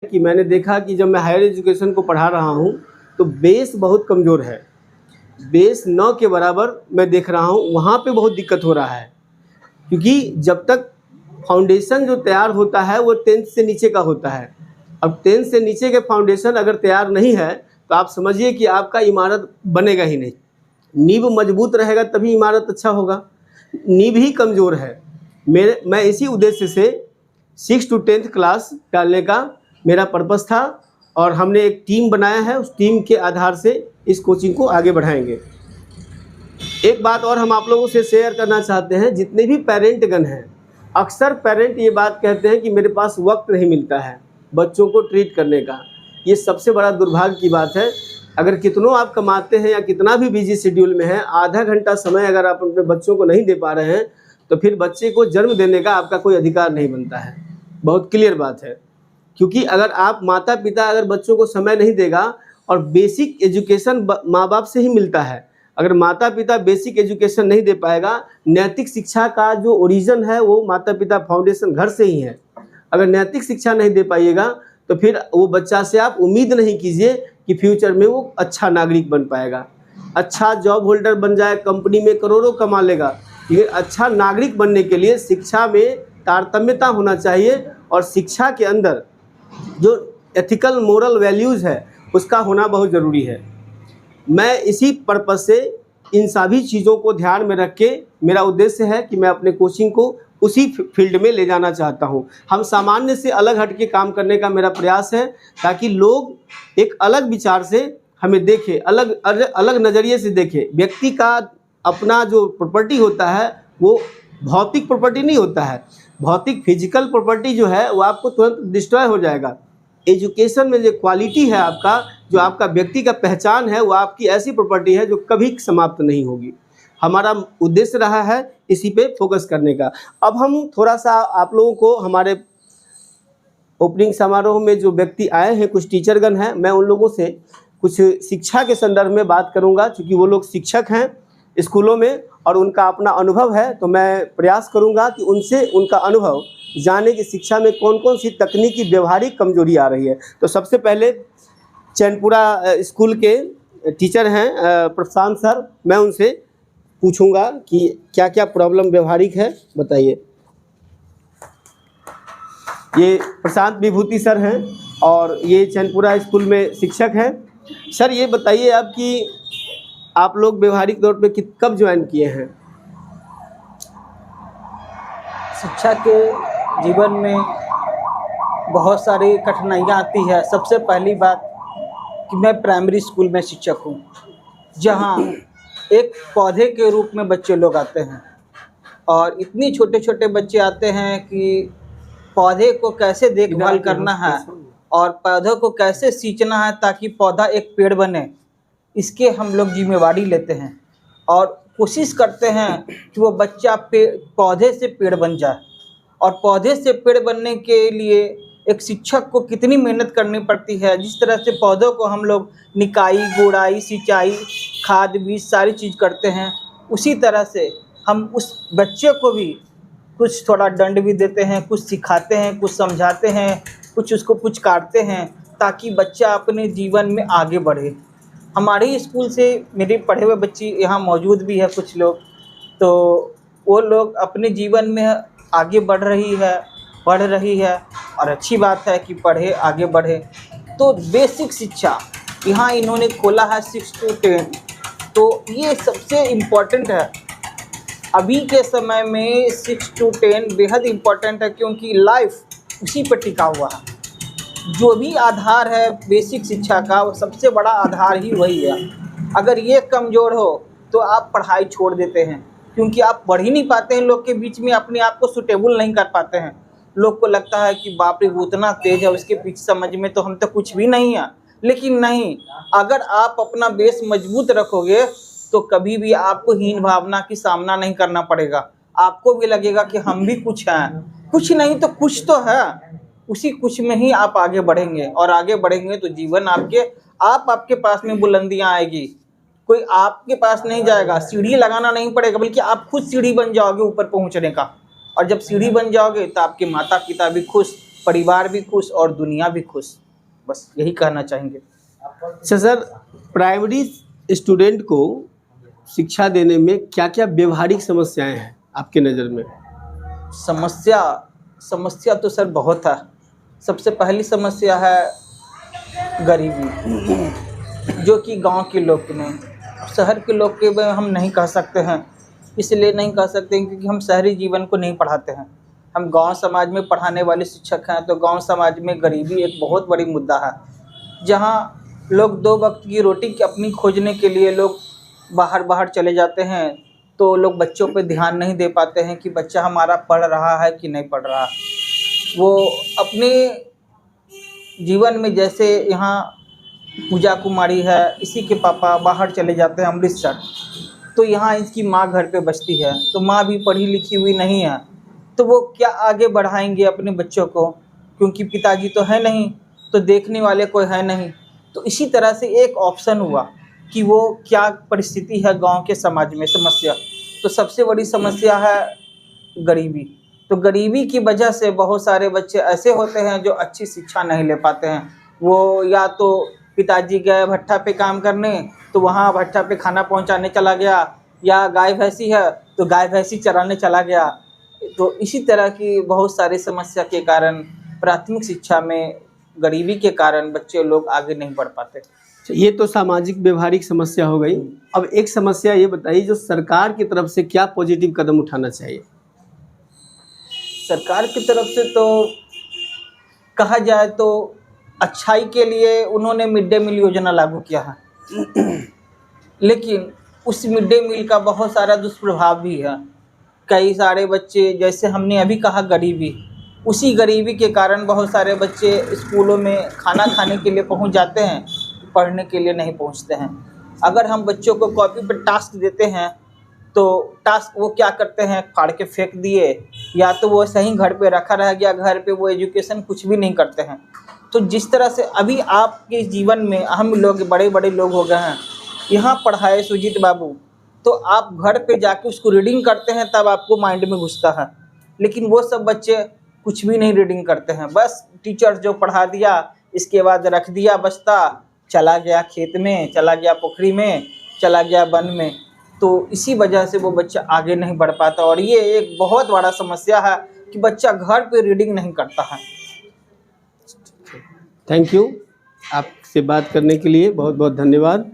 कि मैंने देखा कि जब मैं हायर एजुकेशन को पढ़ा रहा हूँ तो बेस बहुत कमज़ोर है। बेस 9 के बराबर मैं देख रहा हूँ, वहाँ पे बहुत दिक्कत हो रहा है। क्योंकि जब तक फाउंडेशन जो तैयार होता है वो 10th से नीचे का होता है। अब 10th से नीचे के फाउंडेशन अगर तैयार नहीं है तो आप समझिए कि आपका इमारत बनेगा ही नहीं। नींव मजबूत रहेगा तभी इमारत अच्छा होगा। नींव ही कमज़ोर है। मैं इसी उद्देश्य से 6 to 10th क्लास डालने का मेरा पर्पस था और हमने एक टीम बनाया है। उस टीम के आधार से इस कोचिंग को आगे बढ़ाएंगे। एक बात और हम आप लोगों से शेयर करना चाहते हैं, जितने भी पेरेंटगण हैं, अक्सर पेरेंट ये बात कहते हैं कि मेरे पास वक्त नहीं मिलता है बच्चों को ट्रीट करने का। ये सबसे बड़ा दुर्भाग्य की बात है। अगर कितनों आप कमाते हैं या कितना भी बिजी शेड्यूल में हैं, आधा घंटा समय अगर आप अपने बच्चों को नहीं दे पा रहे हैं तो फिर बच्चे को जन्म देने का आपका कोई अधिकार नहीं बनता है। बहुत क्लियर बात है। क्योंकि अगर आप माता पिता अगर बच्चों को समय नहीं देगा, और बेसिक एजुकेशन माँ बाप से ही मिलता है। अगर माता पिता बेसिक एजुकेशन नहीं दे पाएगा, नैतिक शिक्षा का जो ओरिजिन है वो माता पिता फाउंडेशन घर से ही है। अगर नैतिक शिक्षा नहीं दे पाइएगा तो फिर वो बच्चा से आप उम्मीद नहीं कीजिए कि फ्यूचर में वो अच्छा नागरिक बन पाएगा। अच्छा जॉब होल्डर बन जाए, कंपनी में करोड़ों कमा लेगा, लेकिन अच्छा नागरिक बनने के लिए शिक्षा में तारतम्यता होना चाहिए और शिक्षा के अंदर जो एथिकल मोरल वैल्यूज़ है उसका होना बहुत ज़रूरी है। मैं इसी पर्पस से इन सभी चीज़ों को ध्यान में रख के मेरा उद्देश्य है कि मैं अपने कोचिंग को उसी फील्ड में ले जाना चाहता हूं। हम सामान्य से अलग हट के काम करने का मेरा प्रयास है, ताकि लोग एक अलग विचार से हमें देखें, अलग अलग नज़रिए से देखें। व्यक्ति का अपना जो प्रॉपर्टी होता है वो भौतिक प्रॉपर्टी नहीं होता है। भौतिक फिजिकल प्रॉपर्टी जो है वो आपको तुरंत डिस्ट्रॉय हो जाएगा। एजुकेशन में जो क्वालिटी है आपका, जो आपका व्यक्ति का पहचान है, वो आपकी ऐसी प्रॉपर्टी है जो कभी समाप्त नहीं होगी। हमारा उद्देश्य रहा है इसी पे फोकस करने का। अब हम थोड़ा सा आप लोगों को हमारे ओपनिंग समारोह में जो व्यक्ति आए हैं, कुछ टीचरगण हैं, मैं उन लोगों से कुछ शिक्षा के संदर्भ में बात करूंगा। क्योंकि वो लोग शिक्षक हैं स्कूलों में और उनका अपना अनुभव है, तो मैं प्रयास करूंगा कि उनसे उनका अनुभव जाने कि शिक्षा में कौन कौन सी तकनीकी व्यवहारिक कमजोरी आ रही है। तो सबसे पहले चैनपुरा स्कूल के टीचर हैं प्रशांत सर, मैं उनसे पूछूंगा कि क्या क्या प्रॉब्लम व्यवहारिक है, बताइए। ये प्रशांत विभूति सर हैं और ये चैनपुरा स्कूल में शिक्षक हैं। सर ये बताइए आप कि आप लोग व्यवहारिक तौर पे कब ज्वाइन किए हैं? शिक्षा के जीवन में बहुत सारी कठिनाइयाँ आती है। सबसे पहली बात कि मैं प्राइमरी स्कूल में शिक्षक हूँ, जहाँ एक पौधे के रूप में बच्चे लोग आते हैं और इतनी छोटे छोटे बच्चे आते हैं कि पौधे को कैसे देखभाल करना है और पौधों को कैसे सींचना है ताकि पौधा एक पेड़ बने, इसके हम लोग जिम्मेवारी लेते हैं और कोशिश करते हैं कि वो बच्चा पौधे से पेड़ बन जाए। और पौधे से पेड़ बनने के लिए एक शिक्षक को कितनी मेहनत करनी पड़ती है। जिस तरह से पौधों को हम लोग निकाई, गुड़ाई, सिंचाई, खाद, बीज सारी चीज़ करते हैं, उसी तरह से हम उस बच्चे को भी कुछ थोड़ा दंड भी देते हैं, कुछ सिखाते हैं, कुछ समझाते हैं, कुछ उसको कुछ काटते हैं ताकि बच्चा अपने जीवन में आगे बढ़े। हमारे ही स्कूल से मेरे पढ़े हुए बच्चे यहाँ मौजूद भी है कुछ लोग, तो वो लोग अपने जीवन में आगे बढ़ रही है और अच्छी बात है कि पढ़े, आगे बढ़े। तो बेसिक शिक्षा यहाँ इन्होंने खोला है 6 to 10, तो ये सबसे इम्पोर्टेंट है अभी के समय में। 6 to 10 बेहद इम्पोर्टेंट है क्योंकि लाइफ उसी पर टिका हुआ है। जो भी आधार है बेसिक शिक्षा का, वो सबसे बड़ा आधार ही वही है। अगर ये कमज़ोर हो तो आप पढ़ाई छोड़ देते हैं, क्योंकि आप बढ़ ही नहीं पाते हैं, लोग के बीच में अपने आप को सूटेबल नहीं कर पाते हैं। लोग को लगता है कि बाप रे वो उतना तेज है, उसके पीछे समझ में तो हम तो कुछ भी नहीं है। लेकिन नहीं, अगर आप अपना बेस मजबूत रखोगे तो कभी भी आपको हीन भावना की सामना नहीं करना पड़ेगा। आपको भी लगेगा कि हम भी कुछ हैं, कुछ नहीं तो कुछ तो है। उसी कुछ में ही आप आगे बढ़ेंगे और आगे बढ़ेंगे तो जीवन आपके पास में बुलंदियाँ आएगी। कोई आपके पास नहीं जाएगा, सीढ़ी लगाना नहीं पड़ेगा, बल्कि आप खुद सीढ़ी बन जाओगे ऊपर पहुंचने का। और जब सीढ़ी बन जाओगे तो आपके माता पिता भी खुश परिवार भी खुश और दुनिया भी खुश। बस यही कहना चाहेंगे। अच्छा सर, प्राइमरी स्टूडेंट को शिक्षा देने में क्या क्या व्यवहारिक समस्याएं हैं आपके नज़र में? समस्या तो सर बहुत है। सबसे पहली समस्या है गरीबी, जो कि गांव के लोग में, शहर के लोग के में हम नहीं कह सकते हैं। इसलिए नहीं कह सकते हैं क्योंकि हम शहरी जीवन को नहीं पढ़ाते हैं। हम गांव समाज में पढ़ाने वाले शिक्षक हैं, तो गांव समाज में गरीबी एक बहुत बड़ी मुद्दा है, जहां लोग 2 वक्त की रोटी की अपनी खोजने के लिए लोग बाहर चले जाते हैं। तो लोग बच्चों पे ध्यान नहीं दे पाते हैं कि बच्चा हमारा पढ़ रहा है कि नहीं पढ़ रहा। वो अपने जीवन में, जैसे यहाँ पूजा कुमारी है, इसी के पापा बाहर चले जाते हैं अमृतसर, तो यहाँ इसकी माँ घर पे बचती है, तो माँ भी पढ़ी लिखी हुई नहीं है, तो वो क्या आगे बढ़ाएंगे अपने बच्चों को, क्योंकि पिताजी तो है नहीं, तो देखने वाले कोई है नहीं। तो इसी तरह से एक ऑप्शन हुआ कि वो क्या परिस्थिति है गांव के समाज में समस्या। तो सबसे बड़ी समस्या है गरीबी। तो गरीबी की वजह से बहुत सारे बच्चे ऐसे होते हैं जो अच्छी शिक्षा नहीं ले पाते हैं। वो या तो पिताजी गए भट्टा पे काम करने, तो वहाँ भट्टा पे खाना पहुँचाने चला गया, या गाय भैंसी है तो गाय भैंसी चराने चला गया। तो इसी तरह की बहुत सारी समस्या के कारण प्राथमिक शिक्षा में गरीबी के कारण बच्चे लोग आगे नहीं बढ़ पाते। ये तो सामाजिक व्यवहारिक समस्या हो गई। अब एक समस्या ये बताइए, जो सरकार की तरफ से क्या पॉजिटिव कदम उठाना चाहिए? सरकार की तरफ से तो कहा जाए तो अच्छाई के लिए उन्होंने मिड डे मील योजना लागू किया है, लेकिन उस मिड डे मील का बहुत सारा दुष्प्रभाव भी है। कई सारे बच्चे, जैसे हमने अभी कहा गरीबी, उसी गरीबी के कारण बहुत सारे बच्चे स्कूलों में खाना खाने के लिए पहुंच जाते हैं, पढ़ने के लिए नहीं पहुंचते हैं। अगर हम बच्चों को कॉपी पर टास्क देते हैं तो टास्क वो क्या करते हैं, फाड़ के फेंक दिए, या तो वो सही घर पे रखा रह गया, घर पे वो एजुकेशन कुछ भी नहीं करते हैं। तो जिस तरह से अभी आपके जीवन में हम लोग बड़े बड़े लोग हो गए हैं, यहाँ पढ़ाए सुजीत बाबू, तो आप घर पे जाके उसको रीडिंग करते हैं तब आपको माइंड में घुसता है। लेकिन वो सब बच्चे कुछ भी नहीं रीडिंग करते हैं, बस टीचर जो पढ़ा दिया इसके बाद रख दिया बस्ता, चला गया खेत में, चला गया पोखरी में, चला गया वन में। तो इसी वजह से वो बच्चा आगे नहीं बढ़ पाता, और ये एक बहुत बड़ा समस्या है कि बच्चा घर पे रीडिंग नहीं करता है। थैंक यू, आपसे बात करने के लिए बहुत बहुत धन्यवाद।